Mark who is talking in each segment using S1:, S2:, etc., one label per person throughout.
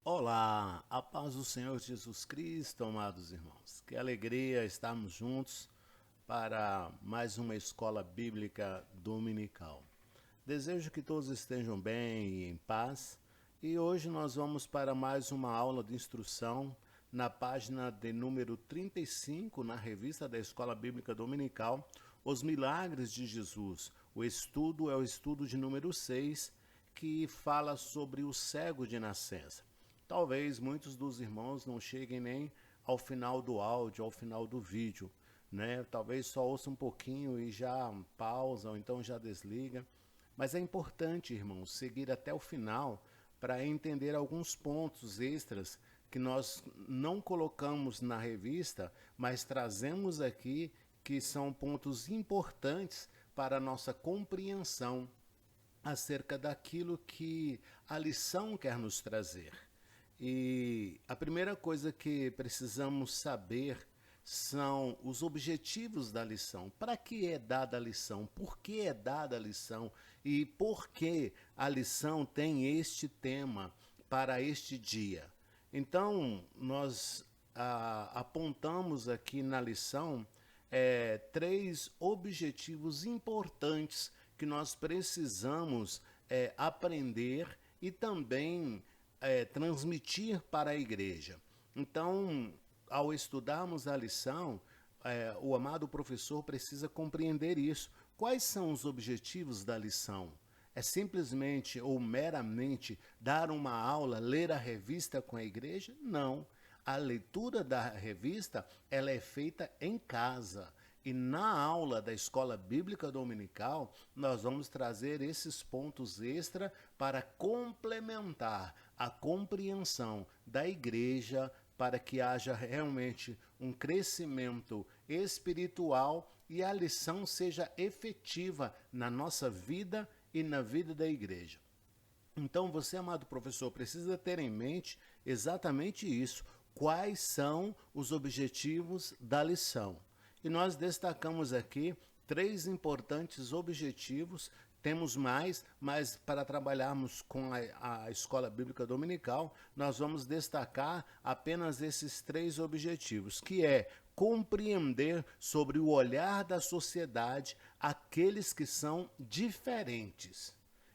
S1: Olá, a paz do Senhor Jesus Cristo, amados irmãos. Que alegria estarmos juntos para mais uma escola bíblica dominical. Desejo que todos estejam bem e em paz. E hoje nós vamos para mais uma aula de instrução na página de número 35, na revista da Escola Bíblica Dominical, Os Milagres de Jesus. O estudo é o estudo de número 6, que fala sobre o cego de nascença. Talvez muitos dos irmãos não cheguem nem ao final do áudio, ao final do vídeo, né? Talvez só ouça um pouquinho e já pausa, ou então já desliga. Mas é importante, irmãos, seguir até o final para entender alguns pontos extras que nós não colocamos na revista, mas trazemos aqui, que são pontos importantes para a nossa compreensão acerca daquilo que a lição quer nos trazer. E a primeira coisa que precisamos saber são os objetivos da lição. Para que é dada a lição? Por que é dada a lição? E por que a lição tem este tema para este dia? Então, nós apontamos aqui na lição três objetivos importantes que nós precisamos aprender e também transmitir para a igreja. Então, ao estudarmos a lição, o amado professor precisa compreender isso. Quais são os objetivos da lição? É simplesmente ou meramente dar uma aula, ler a revista com a igreja? Não. A leitura da revista, ela é feita em casa. E na aula da Escola Bíblica Dominical, nós vamos trazer esses pontos extra para complementar a compreensão da igreja, para que haja realmente um crescimento espiritual e a lição seja efetiva na nossa vida e na vida da igreja. Então, você, amado professor, precisa ter em mente exatamente isso. Quais são os objetivos da lição? E nós destacamos aqui três importantes objetivos. Temos mais, mas para trabalharmos com a Escola Bíblica Dominical, nós vamos destacar apenas esses três objetivos, que é compreender sobre o olhar da sociedade aqueles que são diferentes.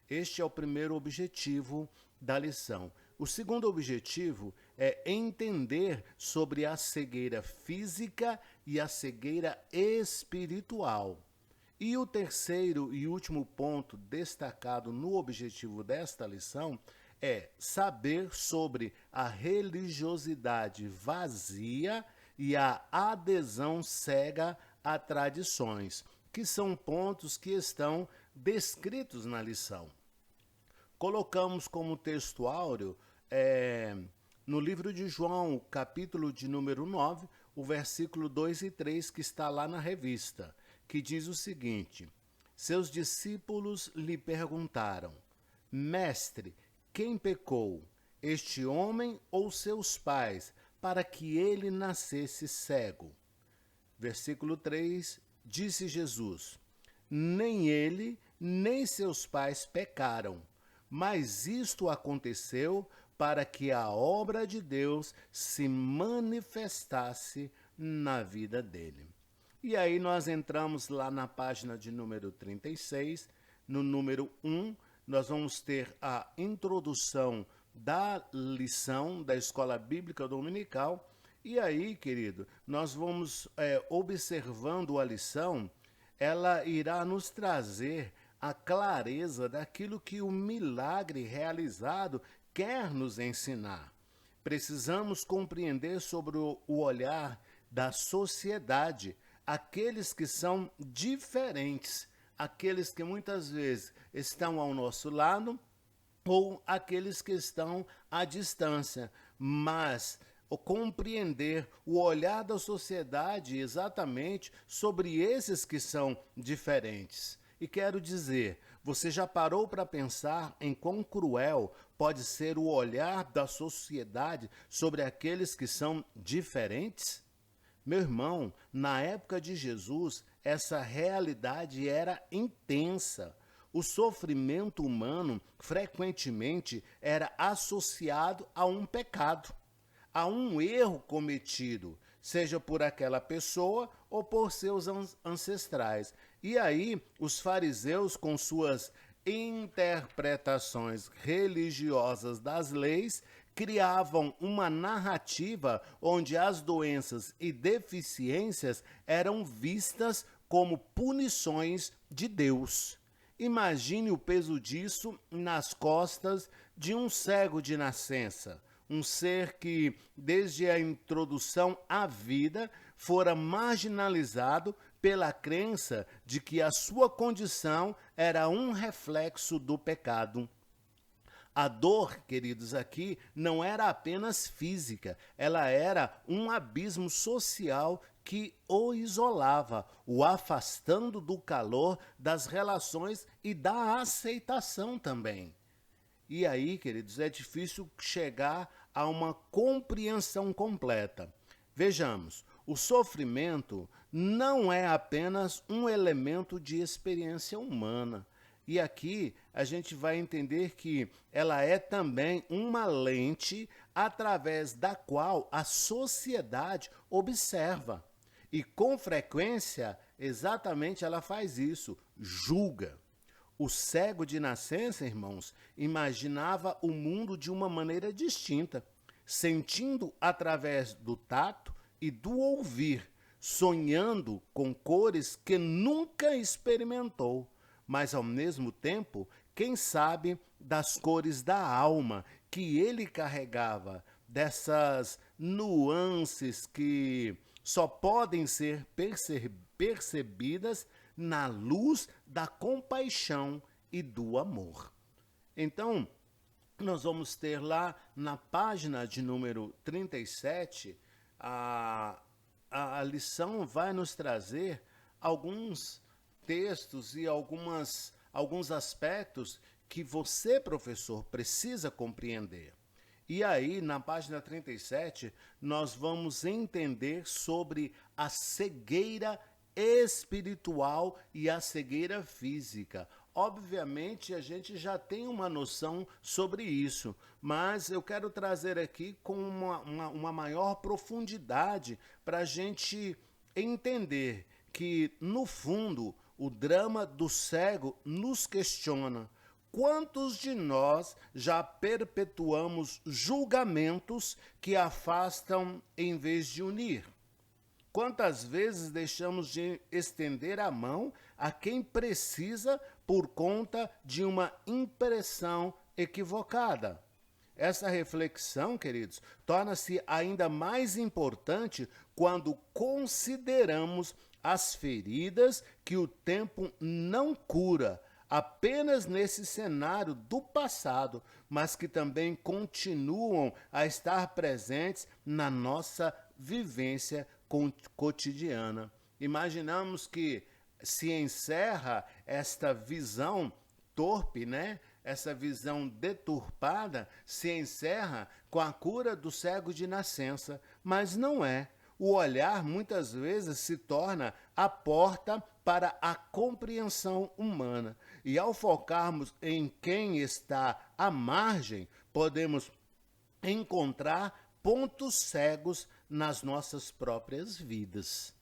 S1: Este é o primeiro objetivo da lição. O segundo objetivo é entender sobre a cegueira física e a cegueira espiritual. E o terceiro e último ponto destacado no objetivo desta lição é saber sobre a religiosidade vazia e a adesão cega a tradições, que são pontos que estão descritos na lição. Colocamos como texto áureo no livro de João, capítulo de número 9, o versículo 2 e 3, que está lá na revista, que diz o seguinte: seus discípulos lhe perguntaram: Mestre, quem pecou, este homem ou seus pais, para que ele nascesse cego? Versículo 3, disse Jesus: nem ele, nem seus pais pecaram, mas isto aconteceu para que a obra de Deus se manifestasse na vida dele. E aí nós entramos lá na página de número 36, no número 1, nós vamos ter a introdução da lição da Escola Bíblica Dominical. E aí, querido, nós vamos observando a lição, ela irá nos trazer a clareza daquilo que o milagre realizado quer nos ensinar. Precisamos compreender sobre o olhar da sociedade, aqueles que são diferentes, aqueles que muitas vezes estão ao nosso lado ou aqueles que estão à distância, mas compreender o olhar da sociedade exatamente sobre esses que são diferentes. E quero dizer, você já parou para pensar em quão cruel pode ser o olhar da sociedade sobre aqueles que são diferentes? Meu irmão, na época de Jesus, essa realidade era intensa. o sofrimento humano frequentemente era associado a um pecado, a um erro cometido, seja por aquela pessoa ou por seus ancestrais. E aí, os fariseus, com suas interpretações religiosas das leis, criavam uma narrativa onde as doenças e deficiências eram vistas como punições de Deus. Imagine o peso disso nas costas de um cego de nascença, um ser que, desde a introdução à vida, fora marginalizado pela crença de que a sua condição era um reflexo do pecado. A dor, queridos, aqui não era apenas física, ela era um abismo social que o isolava, o afastando do calor das relações e da aceitação também. E aí, queridos, é difícil chegar a uma compreensão completa. Vejamos, o sofrimento não é apenas um elemento de experiência humana. E aqui a gente vai entender que ela é também uma lente através da qual a sociedade observa. E com frequência, exatamente ela faz isso, julga. O cego de nascença, irmãos, imaginava o mundo de uma maneira distinta, sentindo através do tato e do ouvir, sonhando com cores que nunca experimentou, mas ao mesmo tempo, quem sabe das cores da alma que ele carregava, dessas nuances que só podem ser percebidas na luz da compaixão e do amor. Então, nós vamos ter lá na página de número 37, a lição vai nos trazer alguns textos e alguns aspectos que você, professor, precisa compreender. E aí, na página 37, nós vamos entender sobre a cegueira espiritual e a cegueira física. Obviamente, a gente já tem uma noção sobre isso, mas eu quero trazer aqui com uma maior profundidade para a gente entender que, no fundo, o drama do cego nos questiona. Quantos de nós já perpetuamos julgamentos que afastam em vez de unir? Quantas vezes deixamos de estender a mão a quem precisa por conta de uma impressão equivocada? Essa reflexão, queridos, torna-se ainda mais importante quando consideramos as feridas que o tempo não cura, apenas nesse cenário do passado, mas que também continuam a estar presentes na nossa vivência cotidiana. Imaginamos que se encerra esta visão torpe, né? Essa visão deturpada se encerra com a cura do cego de nascença, mas não é. O olhar muitas vezes se torna a porta para a compreensão humana. E ao focarmos em quem está à margem, podemos encontrar pontos cegos nas nossas próprias vidas.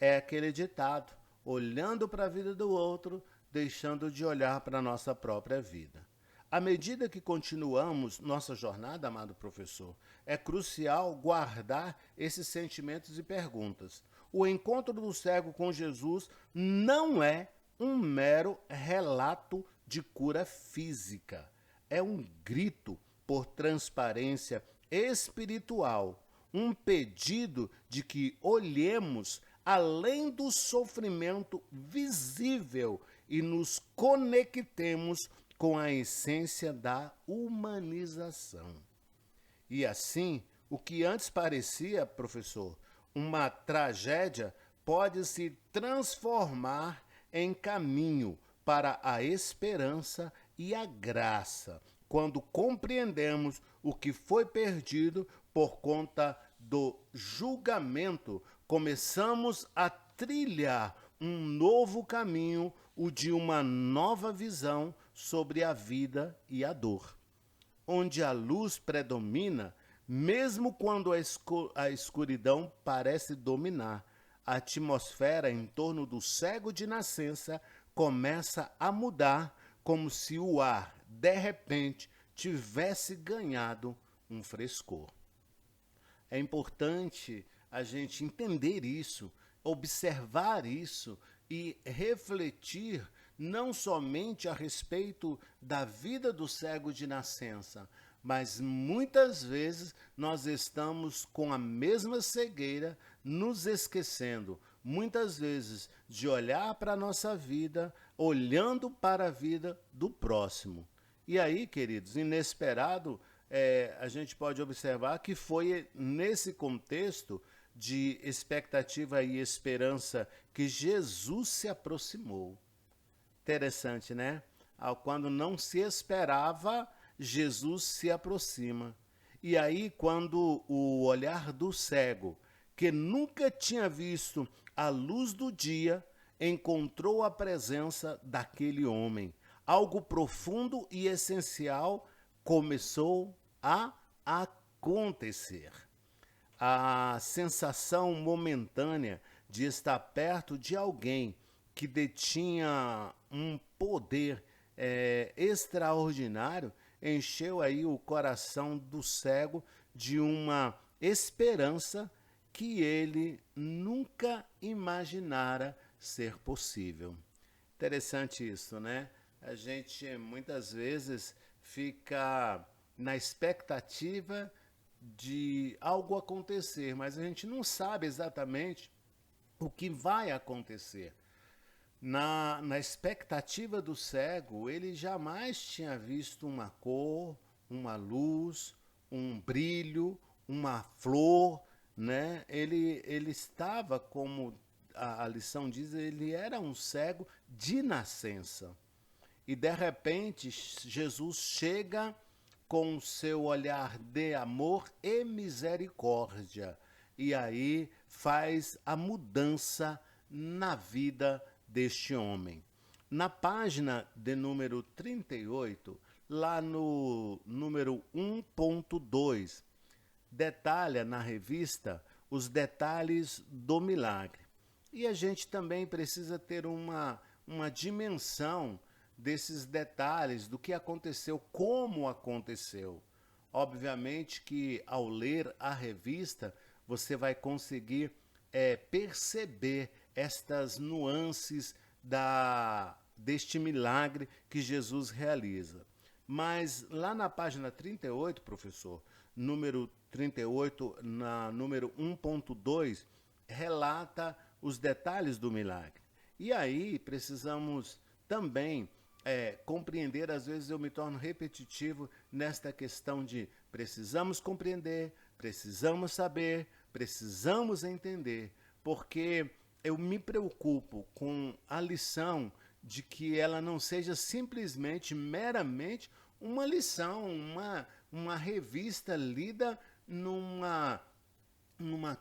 S1: É aquele ditado, olhando para a vida do outro, deixando de olhar para a nossa própria vida. À medida que continuamos nossa jornada, amado professor, é crucial guardar esses sentimentos e perguntas. O encontro do cego com Jesus não é um mero relato de cura física. É um grito por transparência espiritual, um pedido de que olhemos além do sofrimento visível e nos conectemos com a essência da humanização. E assim, o que antes parecia, professor, uma tragédia, pode se transformar em caminho para a esperança e a graça, quando compreendemos o que foi perdido por conta do julgamento, começamos a trilhar um novo caminho, o de uma nova visão sobre a vida e a dor, onde a luz predomina, mesmo quando a escuridão parece dominar. A atmosfera em torno do cego de nascença começa a mudar, como se o ar, de repente, tivesse ganhado um frescor. É importante a gente entender isso, observar isso e refletir não somente a respeito da vida do cego de nascença, mas muitas vezes nós estamos com a mesma cegueira, nos esquecendo, muitas vezes, de olhar para a nossa vida, olhando para a vida do próximo. E aí, queridos, inesperado, a gente pode observar que foi nesse contexto de expectativa e esperança que Jesus se aproximou. Interessante, né? Quando não se esperava, Jesus se aproxima. E aí, quando o olhar do cego, que nunca tinha visto a luz do dia, encontrou a presença daquele homem, algo profundo e essencial começou a acontecer. A sensação momentânea de estar perto de alguém que detinha um poder extraordinário encheu aí o coração do cego de uma esperança que ele nunca imaginara ser possível. Interessante isso, né? A gente muitas vezes fica na expectativa de algo acontecer, mas a gente não sabe exatamente o que vai acontecer. Na expectativa do cego, ele jamais tinha visto uma cor, uma luz, um brilho, uma flor, né? Ele estava, como a lição diz, ele era um cego de nascença. E de repente, Jesus chega com o seu olhar de amor e misericórdia. E aí faz a mudança na vida deste homem. Na página de número 38, lá no número 1.2, detalha na revista os detalhes do milagre. E a gente também precisa ter uma dimensão desses detalhes, do que aconteceu, como aconteceu. Obviamente que ao ler a revista, você vai conseguir perceber estas nuances deste milagre que Jesus realiza. Mas lá na página 38, professor, número 38, na número 1.2, relata os detalhes do milagre. E aí precisamos também compreender, às vezes eu me torno repetitivo nesta questão de precisamos compreender, precisamos saber, precisamos entender, porque eu me preocupo com a lição de que ela não seja simplesmente, meramente, uma lição, uma revista lida numa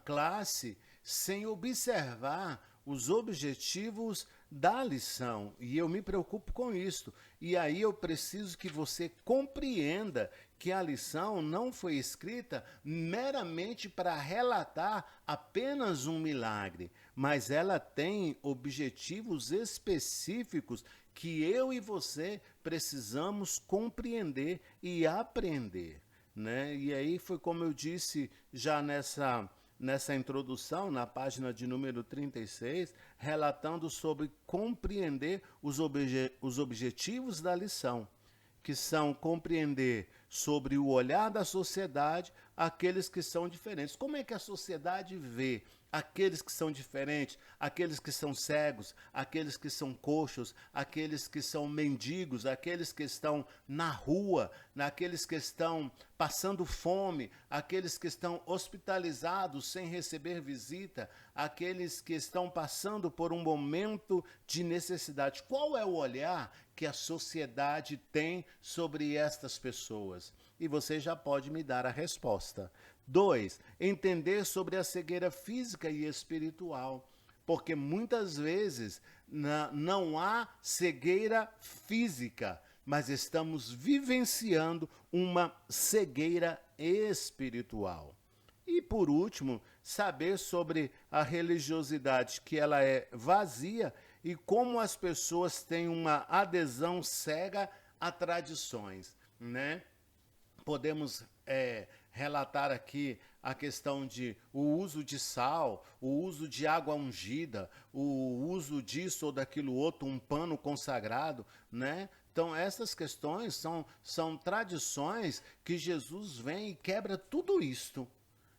S1: classe sem observar os objetivos da lição. E eu me preocupo com isso. E aí eu preciso que você compreenda que a lição não foi escrita meramente para relatar apenas um milagre, mas ela tem objetivos específicos que eu e você precisamos compreender e aprender, né? E aí foi como eu disse já nessa introdução, na página de número 36, relatando sobre compreender os objetivos da lição, que são compreender sobre o olhar da sociedade aqueles que são diferentes. Como é que a sociedade vê aqueles que são diferentes, aqueles que são cegos, aqueles que são coxos, aqueles que são mendigos, aqueles que estão na rua, aqueles que estão passando fome, aqueles que estão hospitalizados sem receber visita, aqueles que estão passando por um momento de necessidade. Qual é o olhar que a sociedade tem sobre estas pessoas? E você já pode me dar a resposta. 2, entender sobre a cegueira física e espiritual. porque muitas vezes não há cegueira física, mas estamos vivenciando uma cegueira espiritual. E por último, saber sobre a religiosidade, que ela é vazia e como as pessoas têm uma adesão cega a tradições, né? Podemos relatar aqui a questão de o uso de sal, o uso de água ungida, o uso disso ou daquilo outro, um pano consagrado, né? Então, essas questões são tradições que Jesus vem e quebra tudo isto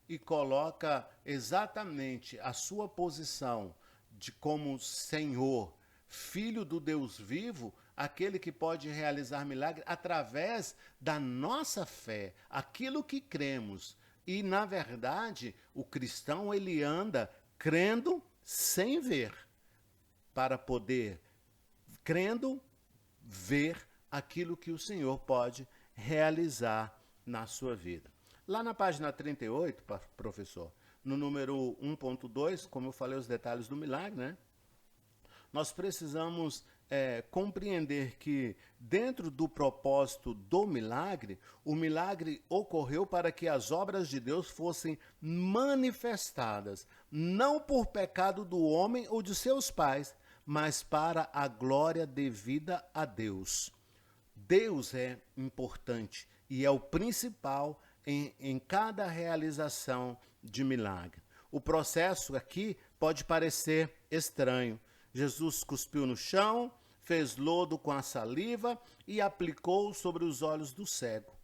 S1: e coloca exatamente a sua posição de como Senhor, Filho do Deus vivo, aquele que pode realizar milagres através da nossa fé, aquilo que cremos. E, na verdade, o cristão ele anda crendo sem ver, para poder, crendo, ver aquilo que o Senhor pode realizar na sua vida. Lá na página 38, professor, no número 1.2, como eu falei os detalhes do milagre, né? Nós precisamos compreender que dentro do propósito do milagre, o milagre ocorreu para que as obras de Deus fossem manifestadas, não por pecado do homem ou de seus pais, mas para a glória devida a Deus. Deus é importante e é o principal em cada realização de milagre. O processo aqui pode parecer estranho. Jesus cuspiu no chão, fez lodo com a saliva e aplicou sobre os olhos do cego.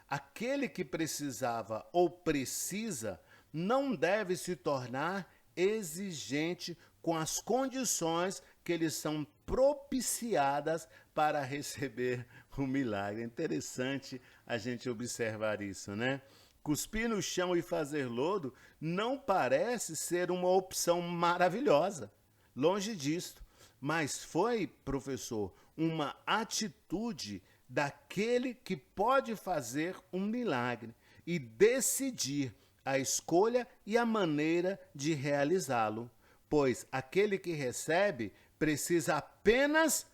S1: Aquele que precisava ou precisa não deve se tornar exigente com as condições que lhes são propiciadas para receber o milagre. É interessante a gente observar isso, né? Cuspir no chão e fazer lodo não parece ser uma opção maravilhosa. Longe disto. Mas foi, professor, uma atitude daquele que pode fazer um milagre e decidir a escolha e a maneira de realizá-lo. Pois aquele que recebe precisa apenas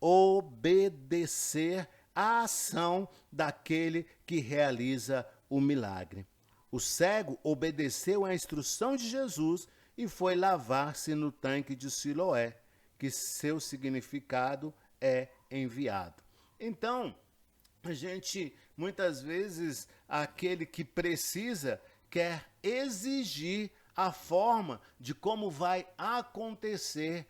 S1: obedecer à ação daquele que realiza o milagre. O cego obedeceu à instrução de Jesus e foi lavar-se no tanque de Siloé, que seu significado é enviado. Então, a gente, muitas vezes, aquele que precisa quer exigir a forma de como vai acontecer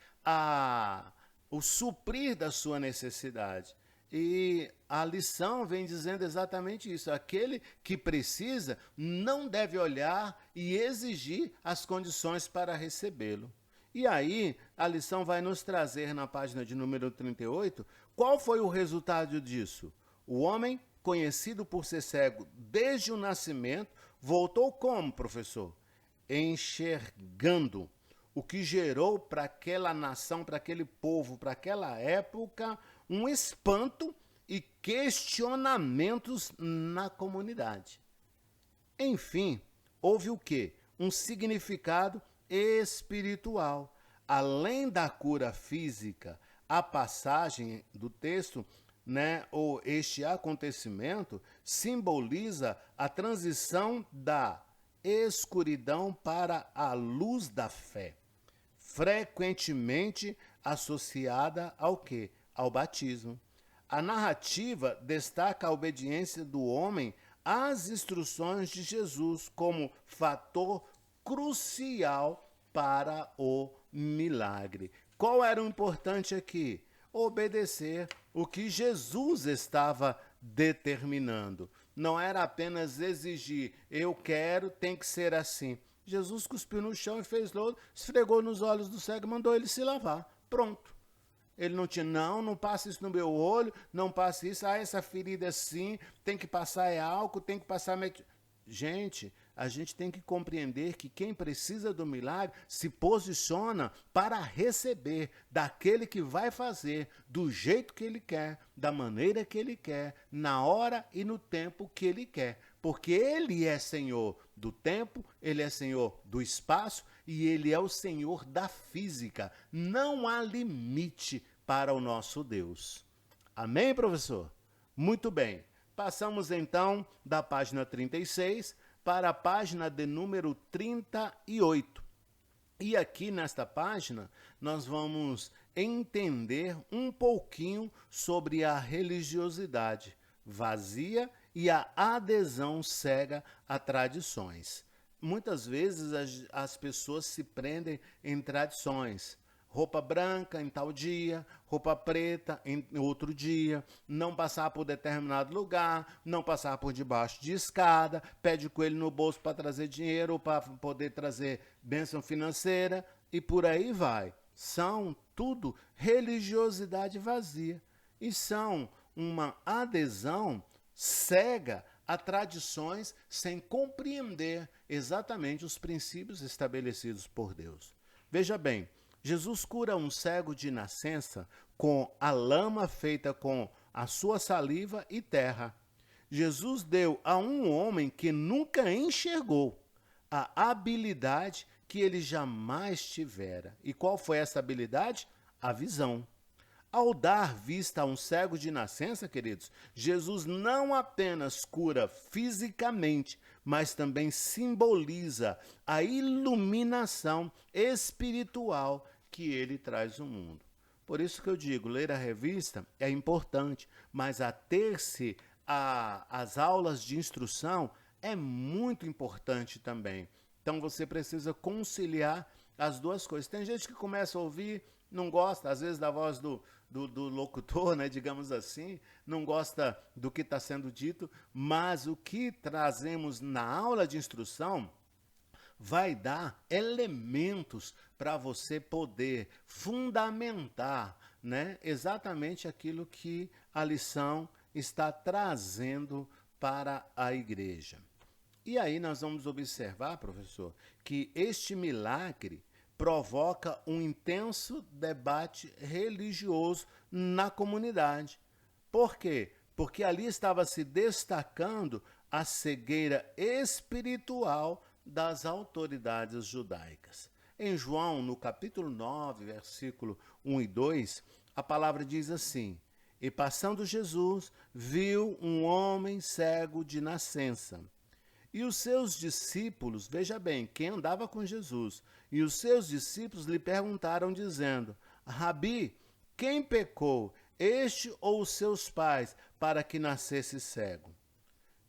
S1: o suprir da sua necessidade. E a lição vem dizendo exatamente isso. Aquele que precisa não deve olhar e exigir as condições para recebê-lo. E aí, a lição vai nos trazer na página de número 38, qual foi o resultado disso? O homem, conhecido por ser cego desde o nascimento, voltou como, professor? Enxergando, o que gerou para aquela nação, para aquele povo, para aquela época, um espanto e questionamentos na comunidade. Enfim, houve o quê? Um significado espiritual. Além da cura física, a passagem do texto, né, ou este acontecimento, simboliza a transição da escuridão para a luz da fé, frequentemente associada ao quê? Ao batismo. A narrativa destaca a obediência do homem às instruções de Jesus como fator crucial para o milagre. Qual era o importante aqui? Obedecer o que Jesus estava determinando. Não era apenas exigir, eu quero, tem que ser assim. Jesus cuspiu no chão e fez lodo, esfregou nos olhos do cego e mandou ele se lavar. Pronto. Ele não tinha, não passa isso no meu olho, não passa isso, essa ferida é assim, tem que passar álcool, tem que passar... Gente, a gente tem que compreender que quem precisa do milagre se posiciona para receber daquele que vai fazer do jeito que ele quer, da maneira que ele quer, na hora e no tempo que ele quer. Porque ele é Senhor do tempo, ele é Senhor do espaço e Ele é o Senhor da física. Não há limite para o nosso Deus. Amém, professor? Muito bem. Passamos então da página 36 para a página de número 38. E aqui nesta página nós vamos entender um pouquinho sobre a religiosidade vazia e a adesão cega a tradições. Muitas vezes as pessoas se prendem em tradições. Roupa branca em tal dia, roupa preta em outro dia, não passar por determinado lugar, não passar por debaixo de escada, pede coelho no bolso para trazer dinheiro, para poder trazer bênção financeira e por aí vai. São tudo religiosidade vazia e são uma adesão cega a tradições sem compreender exatamente os princípios estabelecidos por Deus. Veja bem, Jesus cura um cego de nascença com a lama feita com a sua saliva e terra. Jesus deu a um homem que nunca enxergou a habilidade que ele jamais tivera. E qual foi essa habilidade? A visão. Ao dar vista a um cego de nascença, queridos, Jesus não apenas cura fisicamente, mas também simboliza a iluminação espiritual que ele traz ao mundo. Por isso que eu digo, ler a revista é importante, mas ater-se às aulas de instrução é muito importante também. Então você precisa conciliar as duas coisas. Tem gente que começa a ouvir, não gosta, às vezes, da voz do locutor, né, digamos assim, não gosta do que está sendo dito, mas o que trazemos na aula de instrução vai dar elementos para você poder fundamentar, né, exatamente aquilo que a lição está trazendo para a igreja. E aí nós vamos observar, professor, que este milagre provoca um intenso debate religioso na comunidade. Por quê? Porque ali estava se destacando a cegueira espiritual das autoridades judaicas. Em João, no capítulo 9, versículo 1 e 2, a palavra diz assim: E passando Jesus, viu um homem cego de nascença. E os seus discípulos, veja bem, quem andava com Jesus, e os seus discípulos lhe perguntaram, dizendo: Rabi, quem pecou, este ou os seus pais, para que nascesse cego?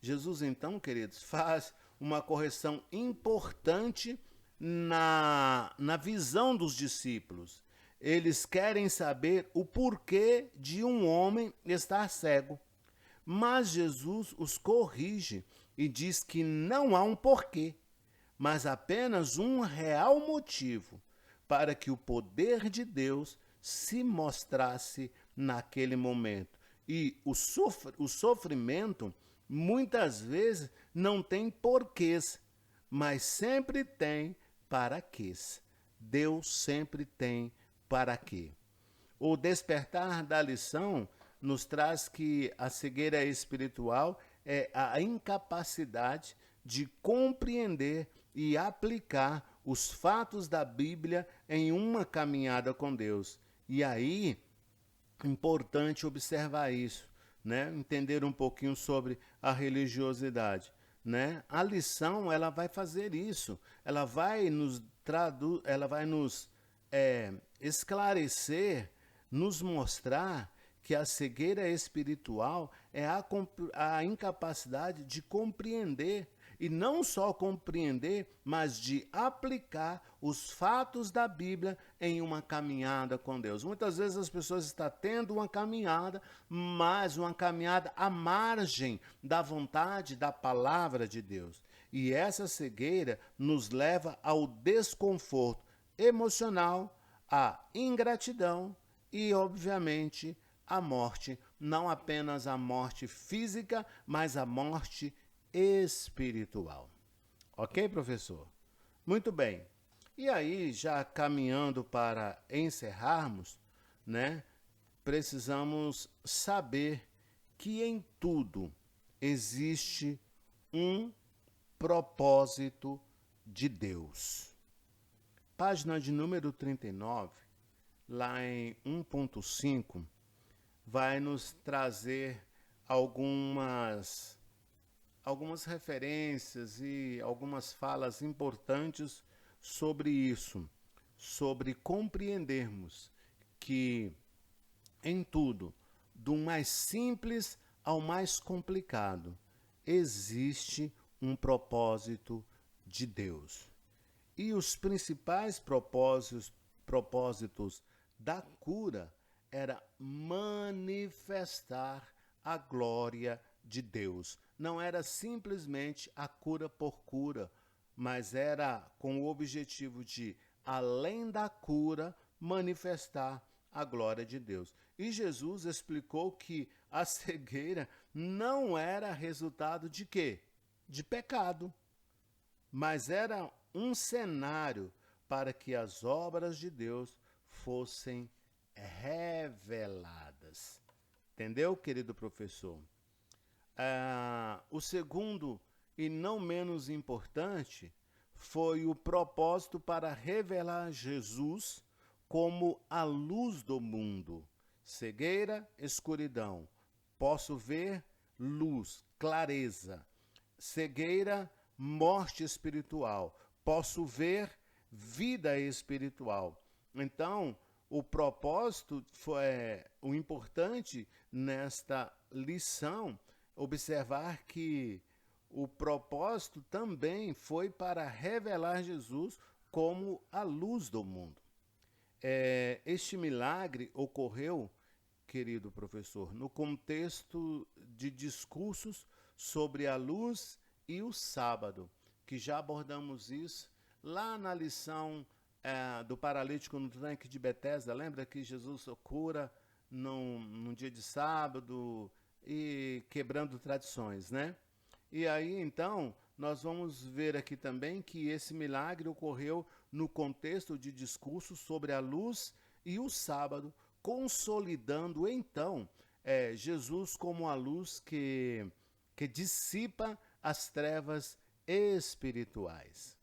S1: Jesus, então, queridos, faz uma correção importante na visão dos discípulos. Eles querem saber o porquê de um homem estar cego. Mas Jesus os corrige e diz que não há um porquê, mas apenas um real motivo para que o poder de Deus se mostrasse naquele momento. E o sofrimento muitas vezes não tem porquês, mas sempre tem paraquês. Deus sempre tem para quê. O despertar da lição nos traz que a cegueira espiritual é a incapacidade de compreender e aplicar os fatos da Bíblia em uma caminhada com Deus. E aí, importante observar isso, né? Entender um pouquinho sobre a religiosidade, né? A lição, ela vai fazer isso, ela vai nos esclarecer, nos mostrar que a cegueira espiritual é a incapacidade de compreender, e não só compreender, mas de aplicar os fatos da Bíblia em uma caminhada com Deus. Muitas vezes as pessoas estão tendo uma caminhada, mas uma caminhada à margem da vontade da palavra de Deus. E essa cegueira nos leva ao desconforto emocional, à ingratidão e, obviamente, a morte, não apenas a morte física, mas a morte espiritual. Ok, professor? Muito bem. E aí, já caminhando para encerrarmos, né, precisamos saber que em tudo existe um propósito de Deus. página de número 39, lá em 1.5, vai nos trazer algumas referências e algumas falas importantes sobre isso, sobre compreendermos que em tudo, do mais simples ao mais complicado, existe um propósito de Deus. E os principais propósitos da cura era manifestar a glória de Deus. Não era simplesmente a cura por cura, mas era com o objetivo de, além da cura, manifestar a glória de Deus. E Jesus explicou que a cegueira não era resultado de quê? De pecado, mas era um cenário para que as obras de Deus fossem reveladas. Entendeu, querido professor? O segundo, e não menos importante, foi o propósito para revelar Jesus como a luz do mundo. Cegueira, escuridão. Posso ver luz, clareza. Cegueira, morte espiritual. Posso ver vida espiritual. Então, o propósito foi o importante nesta lição, observar que o propósito também foi para revelar Jesus como a luz do mundo. Este milagre ocorreu, querido professor, no contexto de discursos sobre a luz e o sábado, que já abordamos isso lá na lição do paralítico no tanque de Betesda. Lembra que Jesus cura num dia de sábado e quebrando tradições, né? E aí, então, nós vamos ver aqui também que esse milagre ocorreu no contexto de discursos sobre a luz e o sábado, consolidando, então, Jesus como a luz que dissipa as trevas espirituais.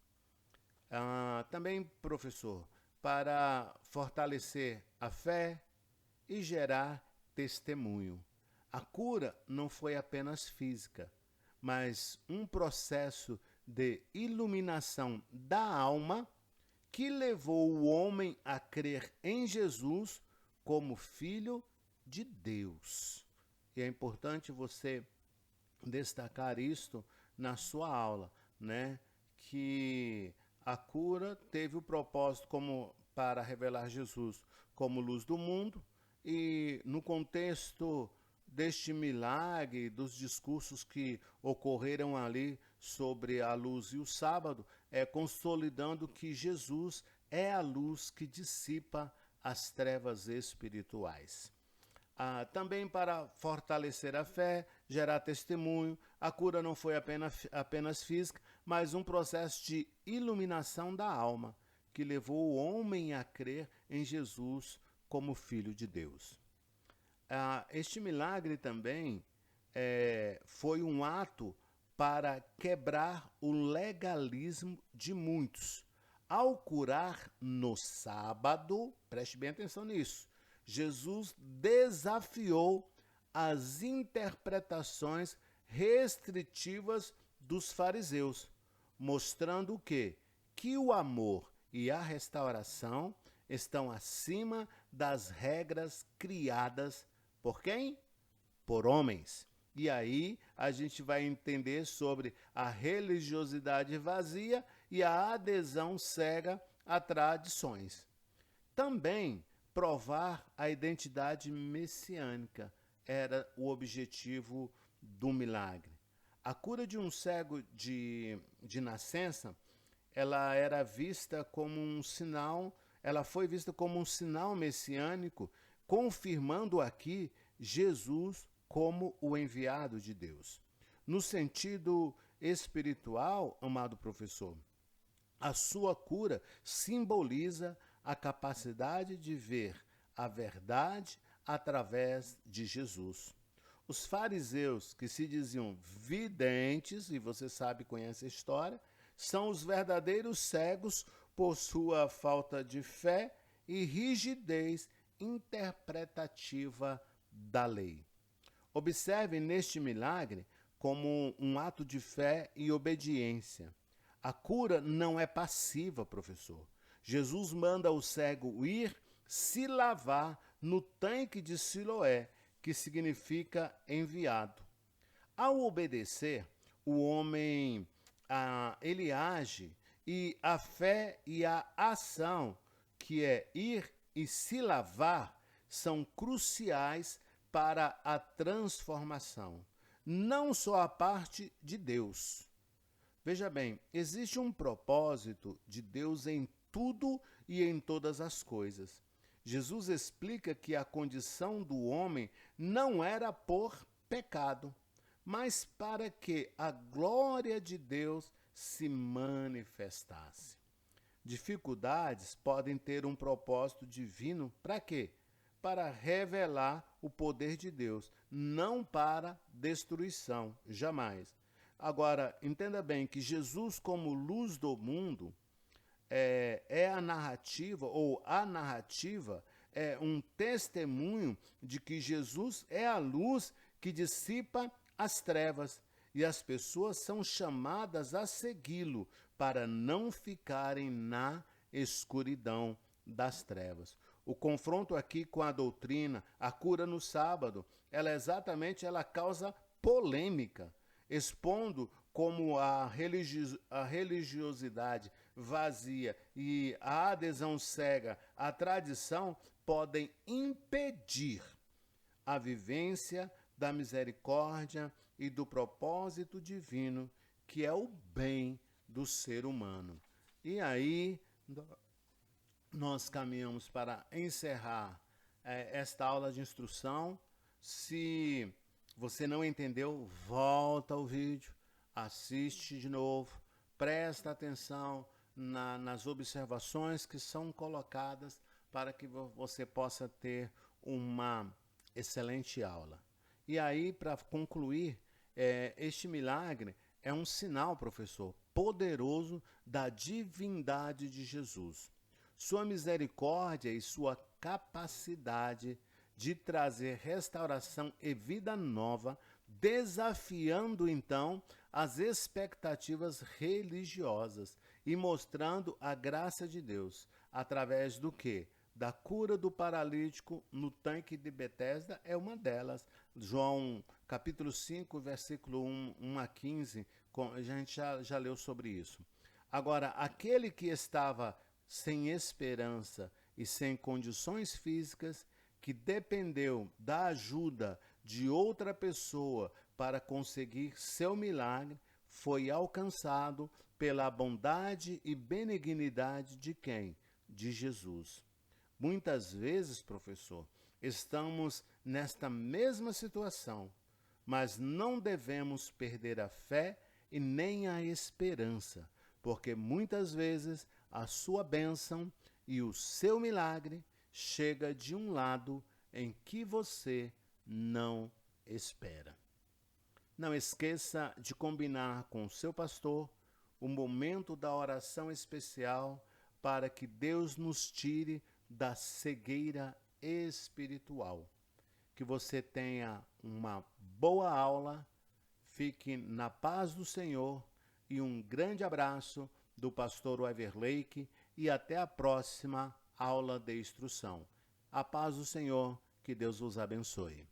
S1: Também, professor, para fortalecer a fé e gerar testemunho. A cura não foi apenas física, mas um processo de iluminação da alma que levou o homem a crer em Jesus como Filho de Deus. E é importante você destacar isto na sua aula, né? Que a cura teve o propósito para revelar Jesus como luz do mundo, e no contexto deste milagre, dos discursos que ocorreram ali sobre a luz e o sábado, consolidando que Jesus é a luz que dissipa as trevas espirituais. Também para fortalecer a fé, gerar testemunho, a cura não foi apenas física, mas um processo de iluminação da alma, que levou o homem a crer em Jesus como Filho de Deus. Este milagre também foi um ato para quebrar o legalismo de muitos. Ao curar no sábado, preste bem atenção nisso, Jesus desafiou as interpretações restritivas dos fariseus, mostrando o quê? Que o amor e a restauração estão acima das regras criadas por quem? Por homens. E aí a gente vai entender sobre a religiosidade vazia e a adesão cega a tradições. Também provar a identidade messiânica era o objetivo do milagre. A cura de um cego de nascença, ela era vista como um sinal, ela foi vista como um sinal messiânico, confirmando aqui Jesus como o enviado de Deus. No sentido espiritual, amado professor, a sua cura simboliza a capacidade de ver a verdade através de Jesus. Os fariseus, que se diziam videntes, e você sabe, conhece a história, são os verdadeiros cegos por sua falta de fé e rigidez interpretativa da lei. Observe neste milagre como um ato de fé e obediência. A cura não é passiva, professor. Jesus manda o cego ir se lavar no tanque de Siloé, que significa enviado. Ao obedecer, o homem ele age, e a fé e a ação, que é ir e se lavar, são cruciais para a transformação. Não só a parte de Deus. Veja bem, existe um propósito de Deus em tudo e em todas as coisas. Jesus explica que a condição do homem não era por pecado, mas para que a glória de Deus se manifestasse. Dificuldades podem ter um propósito divino para quê? Para revelar o poder de Deus, não para destruição, jamais. Agora, entenda bem que Jesus, como luz do mundo, é a narrativa, ou a narrativa é um testemunho de que Jesus é a luz que dissipa as trevas, e as pessoas são chamadas a segui-lo para não ficarem na escuridão das trevas. O confronto aqui com a doutrina, a cura no sábado, ela causa polêmica, expondo como a religiosidade vazia e a adesão cega à tradição podem impedir a vivência da misericórdia e do propósito divino, que é o bem do ser humano. E aí, nós caminhamos para encerrar esta aula de instrução. Se você não entendeu, volta ao vídeo, assiste de novo, presta atenção nas observações que são colocadas para que você possa ter uma excelente aula. E aí, para concluir, este milagre é um sinal, professor, poderoso da divindade de Jesus. Sua misericórdia e sua capacidade de trazer restauração e vida nova, desafiando então as expectativas religiosas e mostrando a graça de Deus, através do quê? Da cura do paralítico no tanque de Betesda é uma delas. João capítulo 5, versículo 1 a 15, a gente já leu sobre isso. Agora, aquele que estava sem esperança e sem condições físicas, que dependeu da ajuda de outra pessoa para conseguir seu milagre, foi alcançado pela bondade e benignidade de quem? De Jesus. Muitas vezes, professor, estamos nesta mesma situação, mas não devemos perder a fé e nem a esperança, porque muitas vezes a sua bênção e o seu milagre chega de um lado em que você não espera. Não esqueça de combinar com o seu pastor o momento da oração especial para que Deus nos tire da cegueira espiritual. Que você tenha uma boa aula, fique na paz do Senhor e um grande abraço do pastor Everlake e até a próxima aula de instrução. A paz do Senhor, que Deus os abençoe.